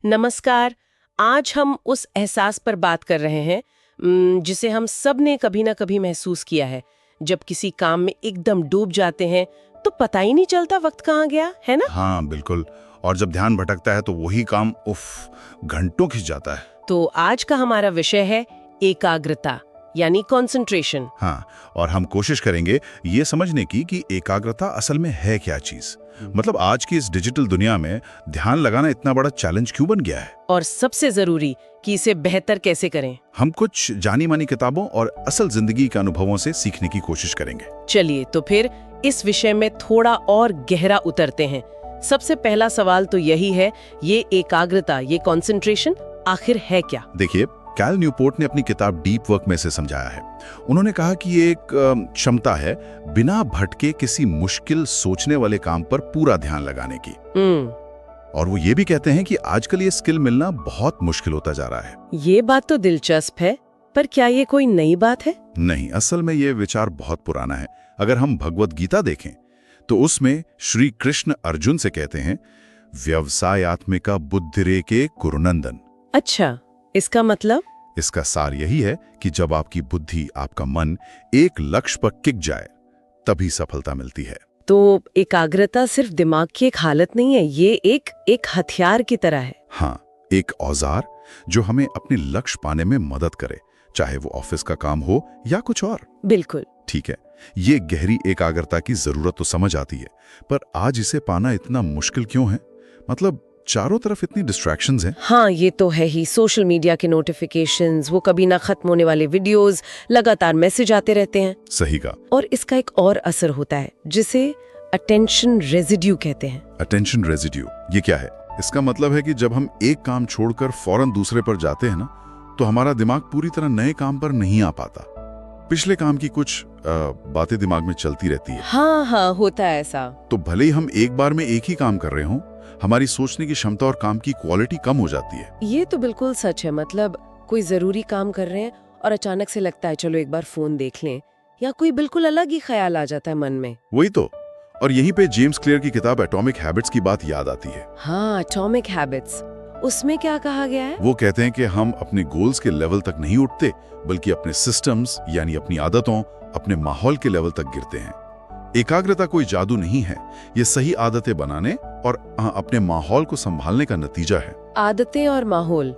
नमस्कार। आज हम उस एहसास पर बात कर रहे हैं जिसे हम सब ने कभी ना कभी महसूस किया है। जब किसी काम में एकदम डूब जाते हैं तो पता ही नहीं चलता वक्त कहाँ गया, है ना? हाँ बिल्कुल। और जब ध्यान भटकता है तो वही काम घंटों खिंच जाता है। तो आज का हमारा विषय है एकाग्रता यानी कंसंट्रेशन। हाँ, और हम कोशिश करेंगे ये समझने की कि एकाग्रता असल में है क्या चीज। मतलब आज की इस डिजिटल दुनिया में ध्यान लगाना इतना बड़ा चैलेंज क्यों बन गया है, और सबसे जरूरी कि इसे बेहतर कैसे करें। हम कुछ जानी मानी किताबों और असल जिंदगी के अनुभवों से सीखने की कोशिश करेंगे। चलिए तो फिर इस विषय में थोड़ा और गहरा उतरते हैं। सबसे पहला सवाल तो यही है, ये एकाग्रता, ये कंसंट्रेशन आखिर है क्या? देखिए, कैल न्यूपोर्ट ने अपनी किताब डीप वर्क में से समझाया है। उन्होंने कहा कि ये एक क्षमता है बिना भटके किसी मुश्किल सोचने वाले काम पर पूरा ध्यान लगाने की। और वो ये भी कहते हैं कि आजकल ये स्किल मिलना बहुत मुश्किल होता जा रहा है। ये बात तो दिलचस्प है, पर क्या ये कोई नई बात है? नहीं, असल में ये विचार बहुत पुराना है। अगर हम भगवत गीता देखें तो उसमें श्री कृष्ण अर्जुन से कहते हैं, व्यवसायात्मिका बुद्धिरेके कुरुनंदन। अच्छा, इसका मतलब? इसका सार यही है कि जब आपकी बुद्धि, आपका मन एक लक्ष्य पर टिक जाए तभी सफलता मिलती है। तो एकाग्रता सिर्फ दिमाग की एक हालत नहीं है, ये एक हथियार की तरह है। हाँ, एक औजार जो हमें अपने लक्ष्य पाने में मदद करे, चाहे वो ऑफिस का काम हो या कुछ और। बिल्कुल ठीक है, ये गहरी एकाग्रता की जरूरत तो समझ आती है, पर आज इसे पाना इतना मुश्किल क्यों है? मतलब चारों तरफ इतनी डिस्ट्रैक्शंस हैं। हाँ, ये तो है ही। सोशल मीडिया के नोटिफिकेशंस, वो कभी ना खत्म होने वाले वीडियोस, लगातार मैसेज आते रहते हैं। सही का। और इसका एक और असर होता है जिसे अटेंशन रेजिड्यू कहते हैं। अटेंशन रेजिड्यू, ये क्या है? इसका मतलब है कि जब हम एक काम छोड़कर फौरन दूसरे पर जाते हैं ना, तो हमारा दिमाग पूरी तरह नए काम पर नहीं आ पाता। पिछले काम की कुछ बातें दिमाग में चलती रहती है। हाँ, होता है ऐसा। तो भले ही हम एक बार में एक ही काम कर रहे हों, हमारी सोचने की क्षमता और काम की क्वालिटी कम हो जाती है। ये तो बिल्कुल सच है। मतलब कोई जरूरी काम कर रहे हैं और अचानक से लगता है चलो एक बार फोन देख लें, या कोई बिल्कुल अलग ही ख्याल आ जाता है मन में। वही तो। और यहीं पे जेम्स क्लियर की किताब एटॉमिक हैबिट्स की बात याद आती है। हाँ, एटॉमिक हैबिट्स। उसमें क्या कहा गया है? वो कहते हैं कि हम अपने गोल्स के लेवल तक नहीं उठते, बल्कि अपने सिस्टम्स यानी अपनी आदतों, अपने माहौल के लेवल तक गिरते हैं। एकाग्रता कोई जादू नहीं है, ये सही आदतें बनाने और अपने माहौल को संभालने का नतीजा है। आदतें और माहौल।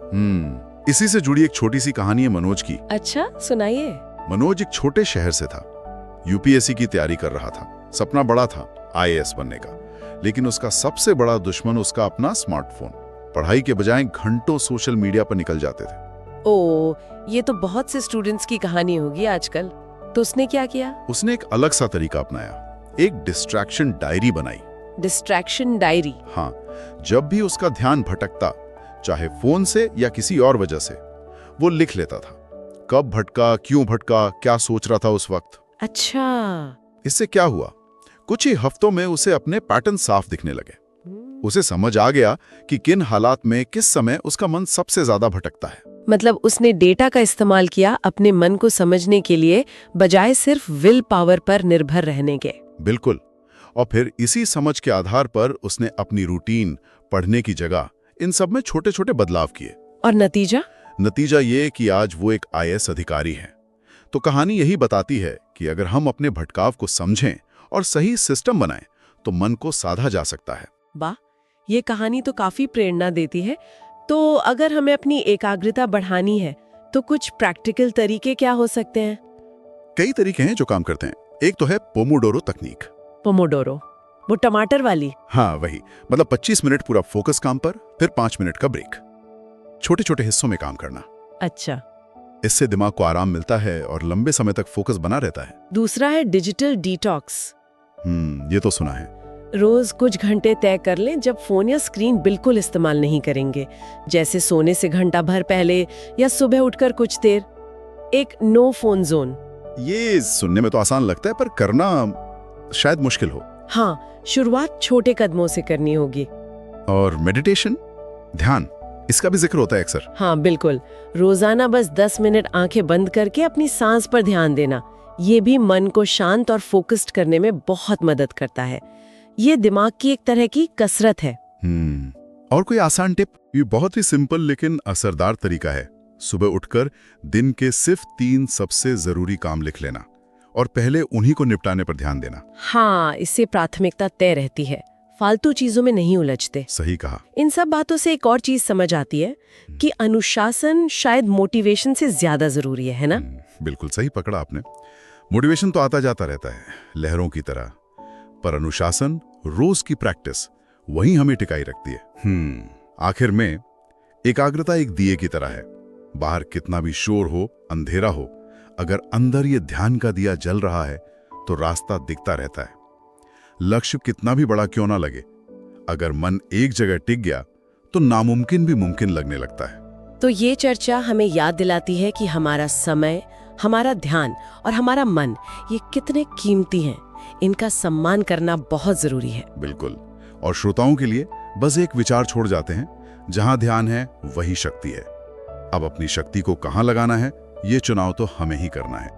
इसी से जुड़ी एक छोटी सी कहानी है मनोज की। अच्छा, सुनाइए। मनोज एक छोटे शहर से था, यूपीएससी की तैयारी कर रहा था। सपना बड़ा था, आईएएस बनने का, लेकिन उसका सबसे बड़ा दुश्मन उसका अपना स्मार्टफोन। पढ़ाई के बजाय घंटों सोशल मीडिया पर निकल जाते थे। ओ, ये तो बहुत से स्टूडेंट्स की कहानी होगी आजकल। तो उसने क्या किया? उसने एक अलग सा तरीका अपनाया, एक डिस्ट्रैक्शन डायरी बनाई। Distraction diary? हाँ, जब भी उसका ध्यान भटकता, चाहे फोन से या किसी और वजह से, वो लिख लेता था। कब भटका, क्यों भटका, क्या सोच रहा था उस वक्त। अच्छा। इससे क्या हुआ, कुछ ही हफ्तों में उसे अपने पैटर्न साफ दिखने लगे। उसे समझ आ गया कि किन हालात में किस समय उसका मन सबसे ज्यादा भटकता है। मतलब उसने डेटा का इस्तेमाल किया अपने मन को समझने के लिए, बजाय सिर्फ विल पावर पर निर्भर रहने के। बिल्कुल। और फिर इसी समझ के आधार पर उसने अपनी रूटीन, पढ़ने की जगह, इन सब में छोटे छोटे बदलाव किए। और नतीजा ये कि आज वो एक आईएएस अधिकारी है। तो कहानी यही बताती है कि अगर हम अपने भटकाव को समझें और सही सिस्टम बनाएं, तो मन को साधा जा सकता है। वाह, ये कहानी तो काफी प्रेरणा देती है। तो अगर हमें अपनी एकाग्रता बढ़ानी है तो कुछ प्रैक्टिकल तरीके क्या हो सकते हैं? कई तरीके हैं जो काम करते हैं। एक तो है पोमोडोरो तकनीक। पोमोडोरो, वो टमाटर वाली? हाँ वही। मतलब 25 मिनट पूरा फोकस काम पर, फिर 5 मिनट का ब्रेक। छोटे छोटे हिस्सों में काम करना। अच्छा। इससे दिमाग को आराम मिलता है और लंबे समय तक फोकस बना रहता है। दूसरा है डिजिटल डिटॉक्स। ये तो सुना है। रोज कुछ घंटे तय कर लें जब फोन या स्क्रीन बिल्कुल इस्तेमाल नहीं करेंगे, जैसे सोने से घंटा भर पहले या सुबह उठकर कुछ देर। एक नो फोन जोन। ये सुनने में तो आसान लगता है, पर करना शायद मुश्किल हो। हाँ, शुरुआत छोटे कदमों से करनी होगी। और मेडिटेशन, ध्यान, इसका भी जिक्र होता है अक्सर। हाँ बिल्कुल, रोजाना बस 10 मिनट आंखें बंद करके अपनी सांस पर ध्यान देना, ये भी मन को शांत और फोकस्ड करने में बहुत मदद करता है। ये दिमाग की एक तरह की कसरत है। और कोई आसान टिप? ये बहुत ही सिंपल लेकिन असरदार तरीका है। सुबह उठकर दिन के सिर्फ 3 सबसे जरूरी काम लिख लेना और पहले उन्हीं को निपटाने पर ध्यान देना। हाँ, इससे प्राथमिकता तय रहती है, फालतू चीजों में नहीं उलझते। सही कहा। इन सब बातों से एक और चीज समझ आती है कि अनुशासन शायद मोटिवेशन से ज्यादा जरूरी है ना? बिल्कुल सही पकड़ा आपने। मोटिवेशन तो आता जाता रहता है लहरों की तरह, पर अनुशासन, रोज की प्रैक्टिस, वही हमें टिकाई रखती है। आखिर में एकाग्रता एक दिए की तरह है। बाहर कितना भी शोर हो, अंधेरा हो, अगर अंदर ये ध्यान का दिया जल रहा है तो रास्ता दिखता रहता है। लक्ष्य कितना भी बड़ा क्यों ना लगे, अगर मन एक जगह टिक गया तो नामुमकिन भी मुमकिन लगने लगता है। तो ये चर्चा हमें याद दिलाती है कि हमारा समय, हमारा ध्यान और हमारा मन, ये कितने कीमती हैं। इनका सम्मान करना बहुत जरूरी है। बिल्कुल। और श्रोताओं के लिए बस एक विचार छोड़ जाते हैं, जहां ध्यान है वही शक्ति है। अब अपनी शक्ति को कहां लगाना है, ये चुनाव तो हमें ही करना है।